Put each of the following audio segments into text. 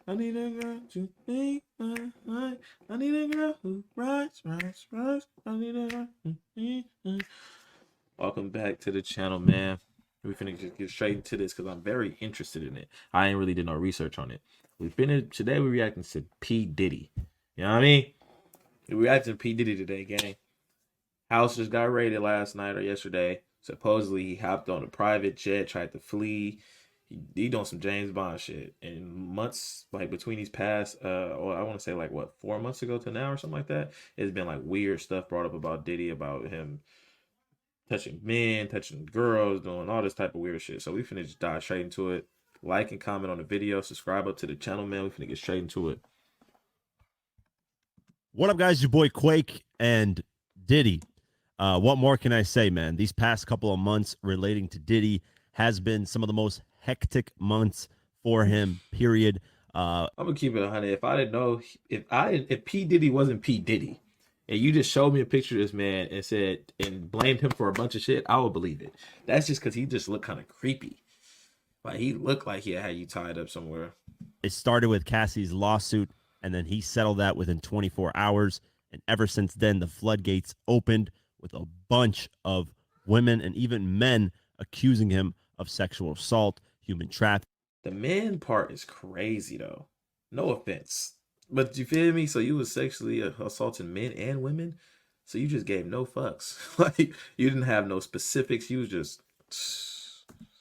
I need a girl to be my. I need a girl who rides. I need a girl who be my. Welcome back to the channel, man. We finna just get straight into this because I'm very interested in it. I ain't really did no research on it. Today we're reacting to P. Diddy. You know what I mean? We're reacting to P. Diddy today, gang. House just got raided last night or yesterday. Supposedly he hopped on a private jet, tried to flee. He doing some James Bond shit. And months like between these past, or I want to say like what 4 months ago to now or something like that, it's been like weird stuff brought up about Diddy, about him touching men, touching girls, doing all this type of weird shit. So we finna just dive straight into it. Like and comment on the video. Subscribe up to the channel, man. We finna get straight into it. What up, guys? Your boy Quake and Diddy. What more can I say, man? These past couple of months relating to Diddy has been some of the most hectic months for him, period. I'm gonna keep it 100. If I didn't know, if P Diddy wasn't P Diddy, and you just showed me a picture of this man and said and blamed him for a bunch of shit, I would believe it. That's just because he just looked kind of creepy. Like he looked like he had you tied up somewhere. It started with Cassie's lawsuit, and then he settled that within 24 hours. And ever since then, the floodgates opened with a bunch of women and even men accusing him of sexual assault, human trafficking. The man part is crazy though. No offense, but you feel me? So you was sexually assaulting men and women. So you just gave no fucks. Like you didn't have no specifics. You was just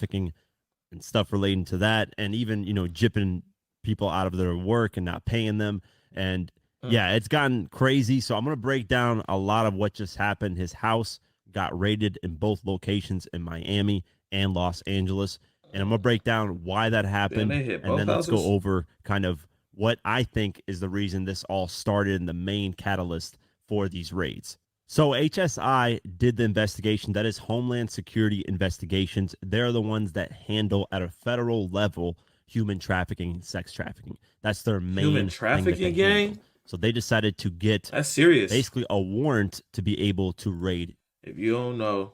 and stuff relating to that, and even jipping people out of their work and not paying them. And yeah, it's gotten crazy. So I'm gonna break down a lot of what just happened. His house got raided in both locations in Miami and Los Angeles, and I'm gonna break down why that happened. And then let's go over kind of what I think is the reason this all started and the main catalyst for these raids. So HSI did the investigation. That is Homeland Security Investigations. They're the ones that handle at a federal level human trafficking, sex trafficking. That's their main human trafficking gang. So they decided to get that's serious, basically a warrant to be able to raid. If you don't know,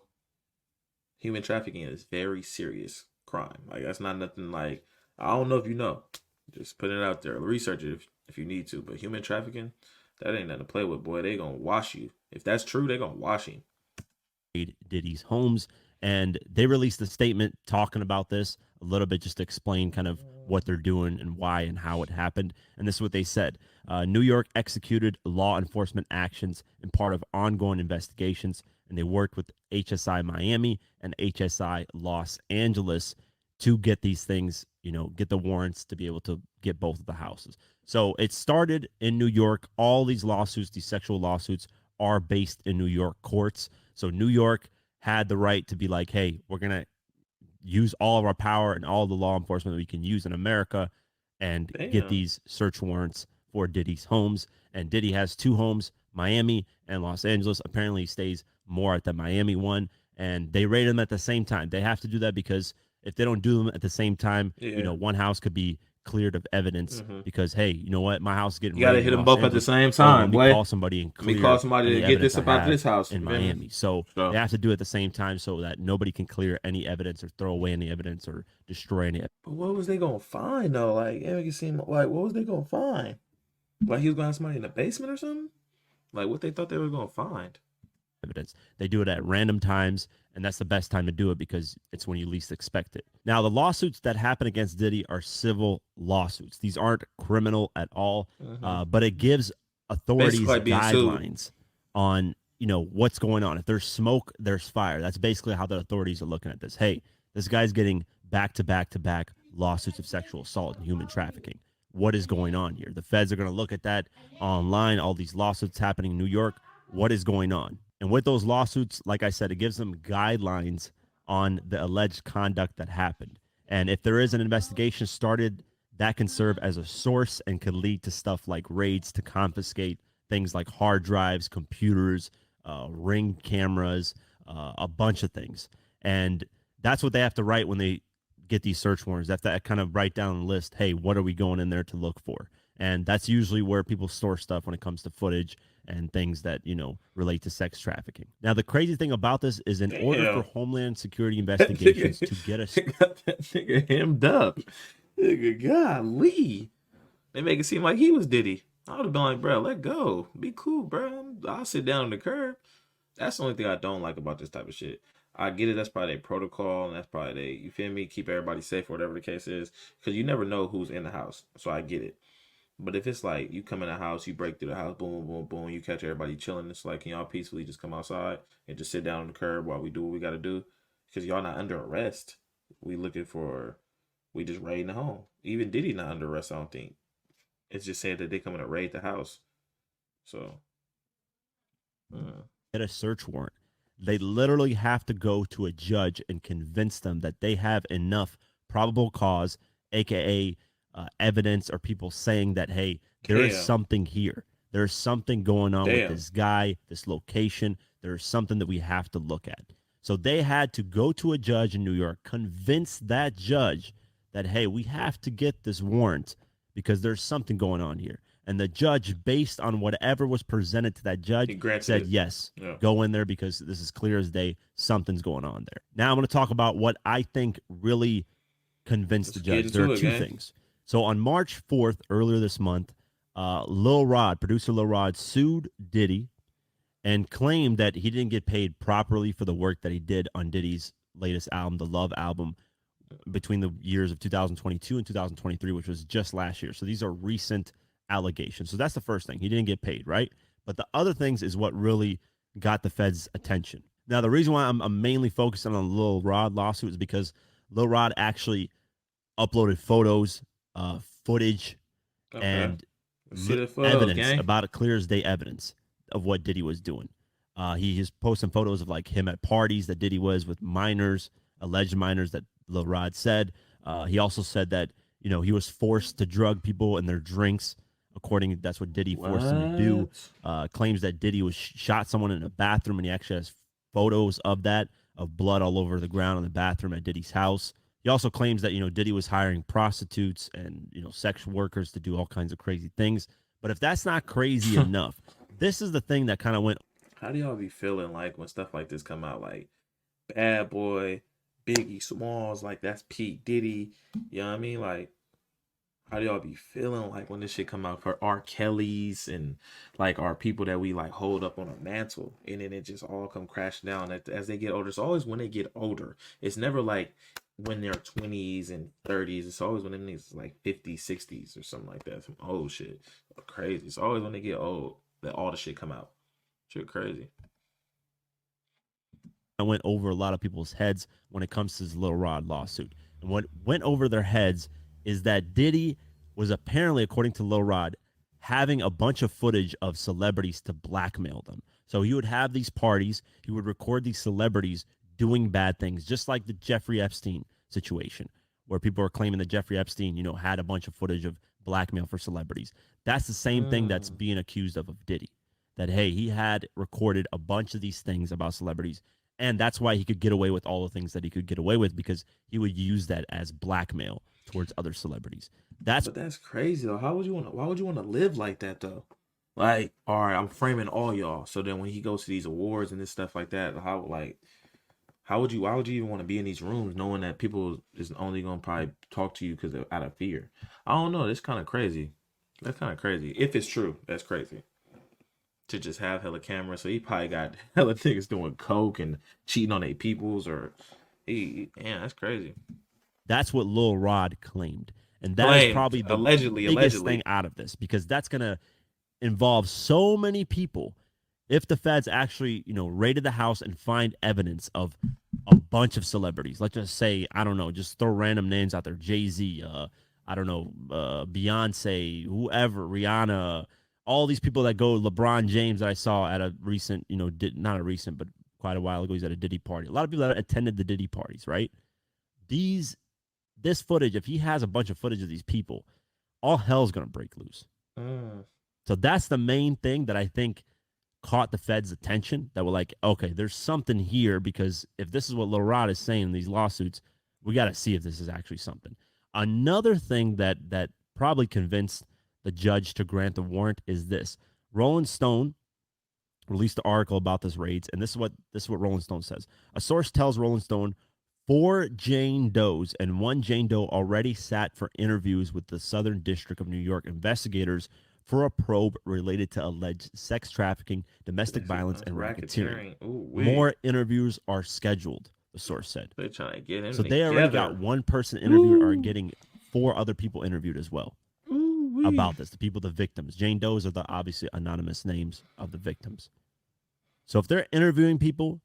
human trafficking is very serious crime. Like that's not nothing like, I don't know if you know. Just put it out there. Research it if you need to. But human trafficking, that ain't nothing to play with, boy. They gonna wash you. If that's true, they gonna wash him. Diddy's homes, and they released a statement talking about this a little bit, just to explain kind of what they're doing and why and how it happened. And this is what they said. New York executed law enforcement actions in part of ongoing investigations, and they worked with HSI Miami and HSI Los Angeles to get these things, get the warrants to be able to get both of the houses. So it started in New York. All these lawsuits, these sexual lawsuits, are based in New York courts. So New York had the right to be like, hey, we're going to use all of our power and all the law enforcement that we can use in America and get these search warrants for Diddy's homes. And Diddy has two homes, Miami and Los Angeles. Apparently he stays more at the Miami one, and they raid them at the same time. They have to do that because if they don't do them at the same time, one house could be cleared of evidence because, hey, you know what, my house is getting you gotta hit them both at the same time. Let me call somebody and call somebody to get this about this house in Miami. So they have to do it at the same time so that nobody can clear any evidence or throw away any evidence or destroy any evidence. But what was they gonna find though? Like it make it seem like, what was they gonna find? Like he was gonna have somebody in the basement or something? Like what they thought they were gonna find? Evidence. They do it at random times, and that's the best time to do it because it's when you least expect it. Now, the lawsuits that happen against Diddy are civil lawsuits. These aren't criminal at all, but it gives authorities guidelines on what's going on. If there's smoke, there's fire. That's basically how the authorities are looking at this. Hey, this guy's getting back-to-back-to-back lawsuits of sexual assault and human trafficking. What is going on here? The feds are going to look at that online, all these lawsuits happening in New York. What is going on? And with those lawsuits, like I said, it gives them guidelines on the alleged conduct that happened. And if there is an investigation started, that can serve as a source and could lead to stuff like raids to confiscate things like hard drives, computers, Ring cameras, a bunch of things. And that's what they have to write when they get these search warrants. They have to kind of write down a list, hey, what are we going in there to look for? And that's usually where people store stuff when it comes to footage and things that, relate to sex trafficking. Now, the crazy thing about this is in order for Homeland Security Investigations to get us... Got that nigga hemmed up. Nigga, golly. They make it seem like he was Diddy. I would have been like, bro, let go. Be cool, bro. I'll sit down on the curb. That's the only thing I don't like about this type of shit. I get it. That's probably their protocol, and that's probably they. You feel me? Keep everybody safe, or whatever the case is, because you never know who's in the house. So I get it. But if it's like you come in the house, you break through the house, boom, boom, boom, you catch everybody chilling. It's like, can y'all peacefully just come outside and just sit down on the curb while we do what we got to do? Because y'all not under arrest. We looking for, we just raiding the home. Even Diddy not under arrest, I don't think. It's just saying that they coming to raid the house. So, Get a search warrant. They literally have to go to a judge and convince them that they have enough probable cause, aka evidence, or people saying that, hey, there is damn, something here. There's something going on with damn. this guy, this location. There's something that we have to look at. So they had to go to a judge in New York, convince that judge that, hey, we have to get this warrant because there's something going on here. And the judge, based on whatever was presented to that judge, He granted said, it. yes, Yeah. go in there because this is clear as day. Something's going on there. Now I'm going to talk about what I think really convinced Let's the get judge. There are into it, two gang. things. So on March 4th, earlier this month, Lil Rod, producer Lil Rod, sued Diddy and claimed that he didn't get paid properly for the work that he did on Diddy's latest album, the Love album, between the years of 2022 and 2023, which was just last year. So these are recent allegations. So that's the first thing. He didn't get paid, right? But the other things is what really got the feds' attention. Now, the reason why I'm mainly focusing on the Lil Rod lawsuit is because Lil Rod actually uploaded photos, footage, Okay. and Let's see the photos, evidence, gang. about it clear as day evidence of what Diddy was doing. He is posting photos of like him at parties that Diddy was with minors, alleged minors that Lil Rod said. He also said that he was forced to drug people in their drinks. According, that's what Diddy forced him to do. What? Claims that Diddy was shot someone in a bathroom, and he actually has photos of that, of blood all over the ground in the bathroom at Diddy's house. He also claims that Diddy was hiring prostitutes and sex workers to do all kinds of crazy things. But if that's not crazy enough, this is the thing that kind of went. How do y'all be feeling like when stuff like this come out? Like Bad Boy, Biggie Smalls, like that's Pete Diddy. You know what I mean? Like, how do y'all be feeling like when this shit come out for R. Kelly's and like our people that we like hold up on a mantle, and then it just all come crashing down as they get older? It's always when they get older. It's never like when they're 20s and 30s. It's always when them niggas like 50s, 60s or something like that. Some old shit. Crazy. It's always when they get old that all the shit come out. Shit crazy. I went over a lot of people's heads when it comes to this Lil Rod lawsuit. And what went over their heads is that Diddy was apparently, according to Lil Rod, having a bunch of footage of celebrities to blackmail them. So he would have these parties, he would record these celebrities doing bad things, just like the Jeffrey Epstein situation, where people are claiming that Jeffrey Epstein, had a bunch of footage of blackmail for celebrities. That's the same thing that's Mm. being accused of Diddy. That, hey, he had recorded a bunch of these things about celebrities, and that's why he could get away with all the things that he could get away with, because he would use that as blackmail towards other celebrities. That's But that's crazy though. How would you want to? Why would you want to live like that though? Like, all right, I'm framing all y'all. So then when he goes to these awards and this stuff like that, how would you? Why would you even want to be in these rooms knowing that people is only gonna probably talk to you because out of fear? I don't know. That's kind of crazy. That's kind of crazy. If it's true, that's crazy. To just have hella cameras, so he probably got hella niggas doing coke and cheating on their peoples, or yeah, that's crazy. that's what Lil Rod claimed. And that is Claimed probably the allegedly, biggest thing allegedly. out of this, because that's going to involve so many people. If the feds actually, raided the house and find evidence of a bunch of celebrities, let's just say, I don't know, just throw random names out there, Jay-Z, I don't know, Beyonce, whoever, Rihanna, all these people that go, LeBron James that I saw at a recent, not a recent, but quite a while ago, he's at a Diddy party. A lot of people that attended the Diddy parties, right? These this footage, if he has a bunch of footage of these people, all hell's gonna break loose. Mm. So that's the main thing that I think caught the Fed's attention. That were like, okay, there's something here, because if this is what Lil Rod is saying in these lawsuits, we got to see if this is actually something. Another thing that probably convinced the judge to grant the warrant is this: Rolling Stone released an article about this raids, and this is what Rolling Stone says. A source tells Rolling Stone 4 Jane Does and 1 Jane Doe already sat for interviews with the Southern District of New York investigators for a probe related to alleged sex trafficking, domestic violence, and racketeering. Ooh, More interviews are scheduled, the source said. They're trying to get him So together. they already got one person interviewed, are getting 4 other people interviewed as well about this. The people, the victims. Jane Does are the obviously anonymous names of the victims. So if they're interviewing people,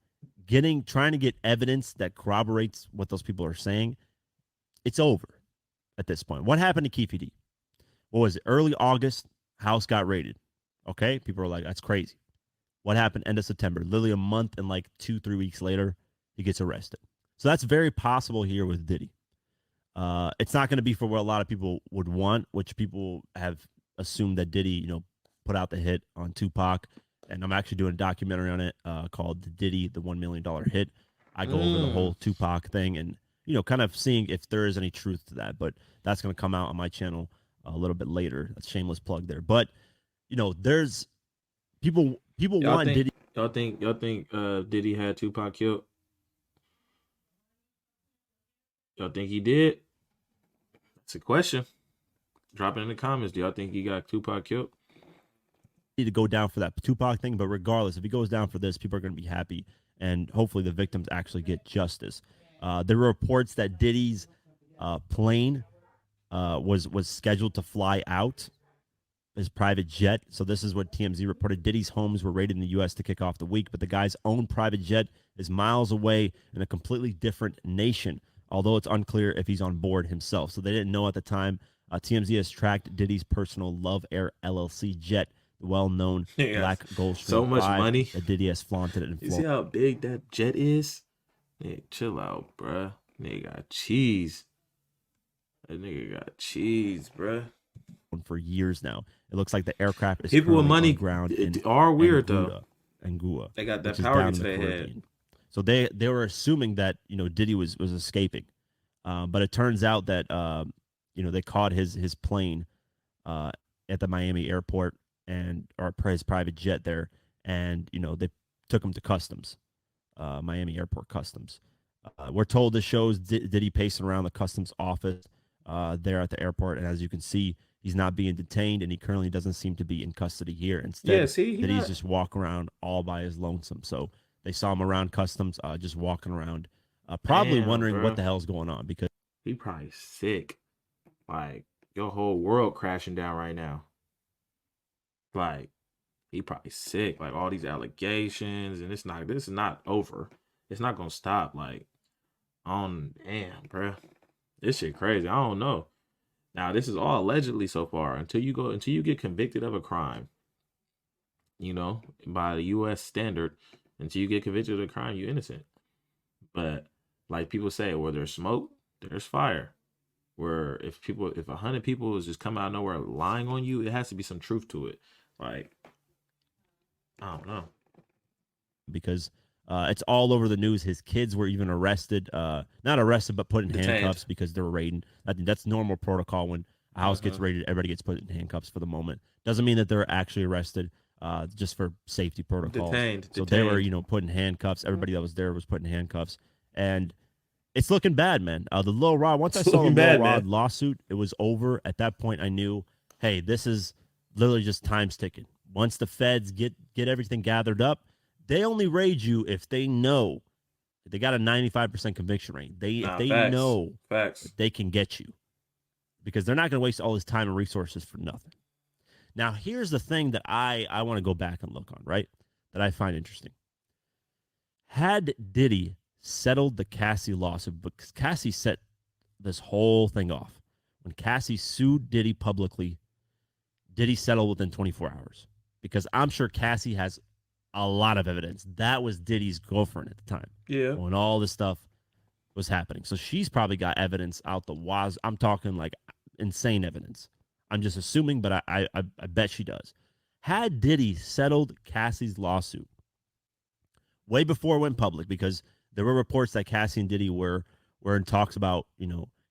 trying to get evidence that corroborates what those people are saying, it's over at this point. What happened to Keefe D? What was it? Early August, house got raided. Okay? People are like, that's crazy. What happened end of September? Literally a month and like 2-3 weeks later, he gets arrested. So that's very possible here with Diddy. It's not going to be for what a lot of people would want, which people have assumed that Diddy, put out the hit on Tupac. And I'm actually doing a documentary on it called Diddy, the $1 million hit. I go over the whole Tupac thing and, kind of seeing if there is any truth to that. But that's going to come out on my channel a little bit later. That's a shameless plug there. But, there's people want Diddy. Y'all think Diddy had Tupac killed? Y'all think he did? That's a question. Drop it in the comments. Do y'all think he got Tupac killed? To go down for that Tupac thing, but regardless, if he goes down for this, people are going to be happy, and hopefully the victims actually get justice. There were reports that Diddy's plane was scheduled to fly out, his private jet. So this is what TMZ reported. Diddy's homes were raided in the U.S. to kick off the week, but the guy's own private jet is miles away in a completely different nation, although it's unclear if he's on board himself. So they didn't know at the time. TMZ has tracked Diddy's personal Love Air LLC jet, the well-known Black Gulfstream so much 5 money that Diddy has flaunted it in Florida. You see how big that jet is? Hey, chill out, bruh. Nigga got cheese. That nigga got cheese, bruh. For years now, it looks like the aircraft is people with money on ground are weird though. Angua, they got that power to their head. So they were assuming that Diddy was escaping, but it turns out that they caught his plane at the Miami airport or his private jet there, and they took him to customs, Miami airport customs. We're told this shows Diddy pacing around the customs office there at the airport, and as you can see, he's not being detained, and he currently doesn't seem to be in custody here. Instead, Diddy's just walking around all by his lonesome. So they saw him around customs, just walking around, probably wondering what the hell's going on, because he probably sick. Like, your whole world crashing down right now. Like, he probably sick. Like, all these allegations, and this is not over. It's not gonna stop. Like, damn, bro, this shit crazy. I don't know. Now, this is all allegedly so far. Until you get convicted of a crime, by the U.S. standard, until you get convicted of a crime, you're innocent. But like people say, where there's smoke, there's fire. Where if 100 people is just come out of nowhere lying on you, it has to be some truth to it. Like, I don't know. Because it's all over the news. His kids were even arrested. Not arrested, but put in handcuffs because they were raiding. I think that's normal protocol when a house gets raided. Everybody gets put in handcuffs for the moment. Doesn't mean that they're actually arrested, just for safety protocols. Detained. So they were, put in handcuffs. Everybody that was there was put in handcuffs. And it's looking bad, man. The Lil Rod, once I saw the Lil Rod lawsuit, it was over. At that point, I knew, hey, this is literally just time's ticking. Once the feds get everything gathered up, they only raid you if they know they got a 95% conviction rate. If they know that they can get you, because they're not going to waste all this time and resources for nothing. Now, here's the thing that I want to go back and look on, right, that I find interesting. Had Diddy settled the Cassie lawsuit, because Cassie set this whole thing off. When Cassie sued Diddy publicly, Diddy settled within 24 hours, because I'm sure Cassie has a lot of evidence. That was Diddy's girlfriend at the time. Yeah. When all this stuff was happening. So she's probably got evidence out the wazoo. I'm talking like insane evidence. I'm just assuming, but I bet she does. Had Diddy settled Cassie's lawsuit way before it went public, because there were reports that Cassie and Diddy were in talks about,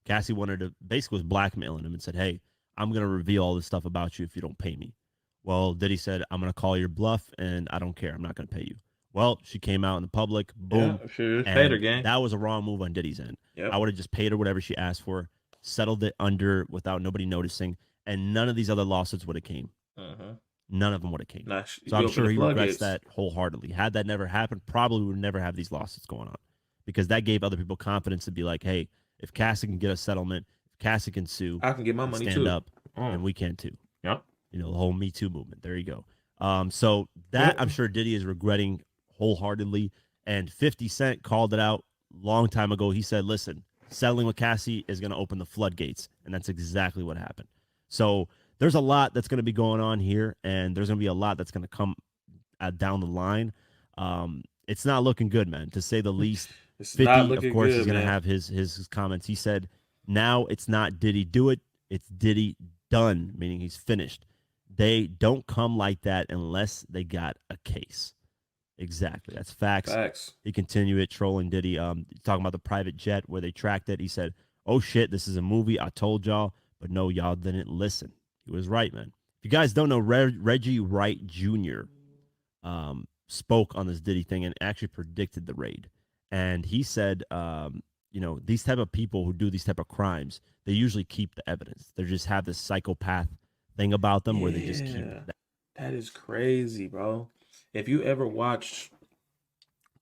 Cassie wanted to, basically was blackmailing him and said, hey, I'm going to reveal all this stuff about you if you don't pay me. Well, Diddy said, I'm going to call your bluff and I don't care. I'm not going to pay you. Well, she came out in the public, boom, Yeah, sure. Paid her and gang. that was a wrong move on Diddy's end. Yep. I would have just paid her whatever she asked for, settled it under without nobody noticing, and none of these other lawsuits would have came. Uh-huh. None of them would have came. Nah, So you I'm open sure the he regrets floodgates. that wholeheartedly. Had that never happened, probably would never have these lawsuits going on, because that gave other people confidence to be like, hey, if Cassie can get a settlement, if Cassie can sue I can get my and money stand too. up, then we can too. Yep. You know, the whole Me Too movement. There you go. So that I'm sure Diddy is regretting wholeheartedly. And 50 Cent called it out long time ago. He said, listen, settling with Cassie is going to open the floodgates. And that's exactly what happened. So there's a lot that's going to be going on here, and there's going to be a lot that's going to come down the line. It's not looking good, man, to say the least. It's not 50, of looking course, good, is going to man. have his comments. He said, now it's not Diddy do it, it's Diddy done, meaning he's finished. They don't come like that unless they got a case. Exactly. That's facts. Facts. He continued it, trolling Diddy, talking about the private jet where they tracked it. He said, oh shit, this is a movie. I told y'all, but no, y'all didn't listen. He was right, man. If you guys don't know, Reggie Wright Jr. Spoke on this Diddy thing and actually predicted the raid. And he said, these type of people who do these type of crimes, they usually keep the evidence. They just have this psychopath thing about them where they just keep that. That is crazy, bro. If you ever watched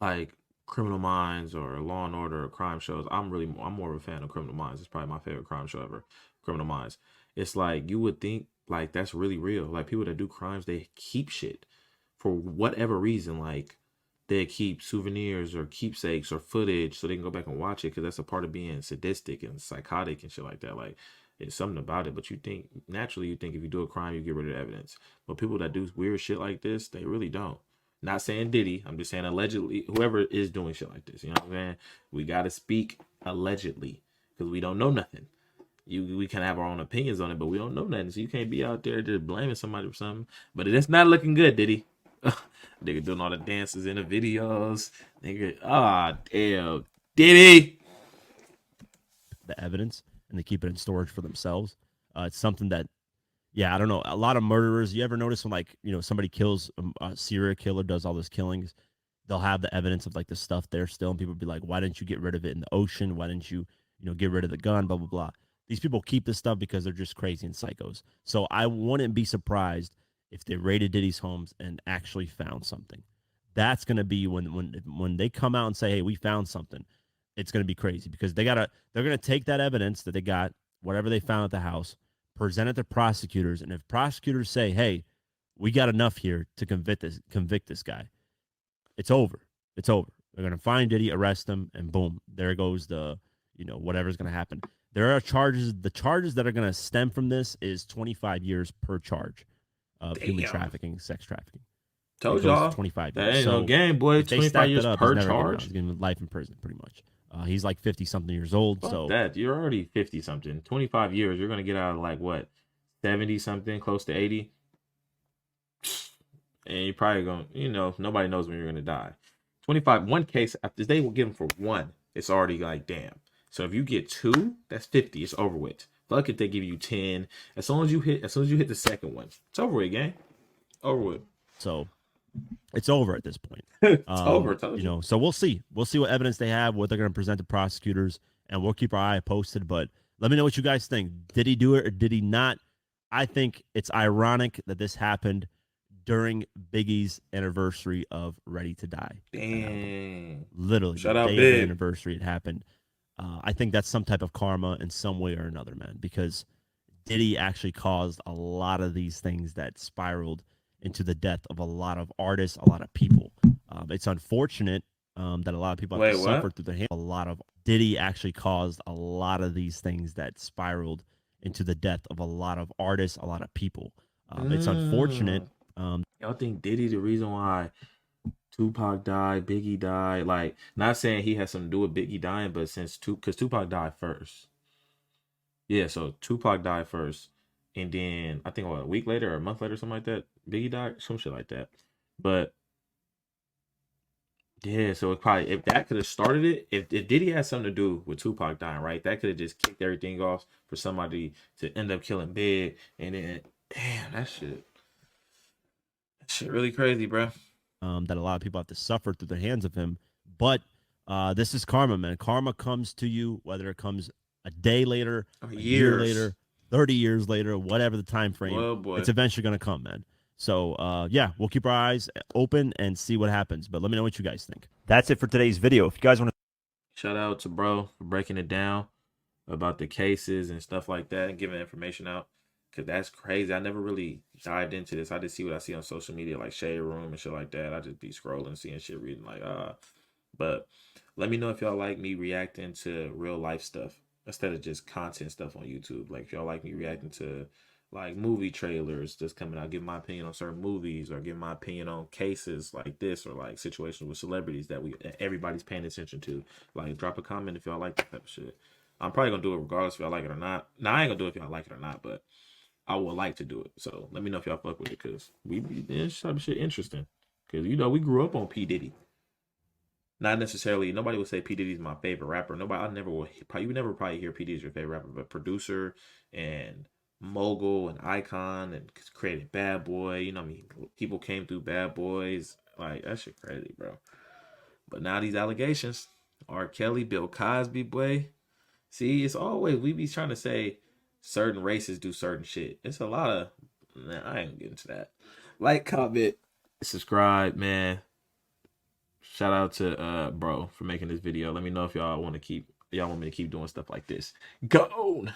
like Criminal Minds or Law and Order or crime shows, I'm more of a fan of Criminal Minds. It's probably my favorite crime show ever. Criminal Minds. It's like you would think like that's really real. Like people that do crimes, they keep shit for whatever reason. Like they keep souvenirs or keepsakes or footage so they can go back and watch it because that's a part of being sadistic and psychotic and shit like that. Like it's something about it. But you think naturally, you think if you do a crime, you get rid of the evidence. But people that do weird shit like this, they really don't. Not saying Diddy. I'm just saying allegedly, whoever is doing shit like this. You know what I'm saying? We got to speak allegedly because we don't know nothing. We can have our own opinions on it, but we don't know nothing. So you can't be out there just blaming somebody for something. But it's not looking good, Diddy. Nigga doing all the dances in the videos. Nigga, damn. Diddy. The evidence and they keep it in storage for themselves. It's something that, yeah, I don't know. A lot of murderers, you ever notice when somebody kills a serial killer, does all this killings, they'll have the evidence of like the stuff there still, and people be like, why didn't you get rid of it in the ocean? Why didn't you, get rid of the gun? Blah blah blah. These people keep this stuff because they're just crazy and psychos. So I wouldn't be surprised if they raided Diddy's homes and actually found something. That's gonna be when they come out and say, hey, we found something. It's gonna be crazy because they're gonna take that evidence that they got, whatever they found at the house, present it to prosecutors, and if prosecutors say, hey, we got enough here to convict this guy, it's over. It's over. They're gonna find Diddy, arrest him, and boom, there goes the whatever's gonna happen. There are charges. The charges that are gonna stem from this is 25 years per charge of human trafficking, sex trafficking. It Told goes to y'all. 25 That years. ain't no So game, boy. if they 25 stack years that up, he's per never getting out. charge. He's getting life in prison, pretty much. He's like 50 something years old. Fuck so that. You're already 50 something. 25 years. You're going to get out of like what? 70 something, close to 80. And you're probably going to, nobody knows when you're going to die. 25, one case, after they will give him for one, it's already like, damn. So if you get two, that's 50. It's over with. Fuck if they give you 10. As soon as you hit the second one, it's over with, gang. Over with. So it's over at this point. It's over. So we'll see. We'll see what evidence they have, what they're going to present to prosecutors, and we'll keep our eye posted. But let me know what you guys think. Did he do it or did he not? I think it's ironic that this happened during Biggie's anniversary of Ready to Die. Damn. Literally, Shout the out day Big. of the anniversary it happened. I think that's some type of karma in some way or another, man, because Diddy actually caused a lot of these things that spiraled into the death of a lot of artists, a lot of people. It's unfortunate that a lot of people have to suffer through the hand. A lot of Diddy actually caused a lot of these things that spiraled into the death of a lot of artists, a lot of people. It's unfortunate. Y'all think Diddy the reason why Tupac died, Biggie died? Like, not saying he has something to do with Biggie dying, but because Tupac died first. Yeah, so Tupac died first, and then I think a week later or a month later, something like that, Biggie died, some shit like that. But yeah, so it probably if that could have started it, if Diddy had something to do with Tupac dying, right? That could have just kicked everything off for somebody to end up killing Big, and then damn, that shit really crazy, bro. that a lot of people have to suffer through the hands of him. But this is karma, man. Karma comes to you, whether it comes a day later, a year Years. later, 30 years later, whatever the time frame, Well, boy. it's eventually going to come, man. So, yeah, we'll keep our eyes open and see what happens. But let me know what you guys think. That's it for today's video. If you guys want to Shout out to bro for breaking it down about the cases and stuff like that and giving information out. Cause that's crazy. I never really dived into this. I just see what I see on social media, like Shade Room and shit like that. I just be scrolling, seeing shit, reading like But let me know if y'all like me reacting to real life stuff instead of just content stuff on YouTube. Like if y'all like me reacting to like movie trailers just coming out, give my opinion on certain movies or give my opinion on cases like this or like situations with celebrities that everybody's paying attention to. Like drop a comment if y'all like that type of shit. I'm probably gonna do it regardless if y'all like it or not. Now I ain't gonna do it if y'all like it or not, but I would like to do it. So let me know if y'all fuck with it, cause this type of shit interesting. Cause you know we grew up on P Diddy. Not necessarily. Nobody would say P Diddy's my favorite rapper. Nobody. I never will. You would never probably hear P Diddy's your favorite rapper, but producer and mogul and icon and created Bad Boy. You know, what I mean, people came through Bad Boys. Like that shit crazy, bro. But now these allegations, R. Kelly, Bill Cosby, boy. See, it's always we be trying to say certain races do certain shit. It's a lot of. Nah, I ain't getting to that. Like, comment, subscribe, man. Shout out to bro for making this video. Let me know if y'all want me to keep doing stuff like this. Go.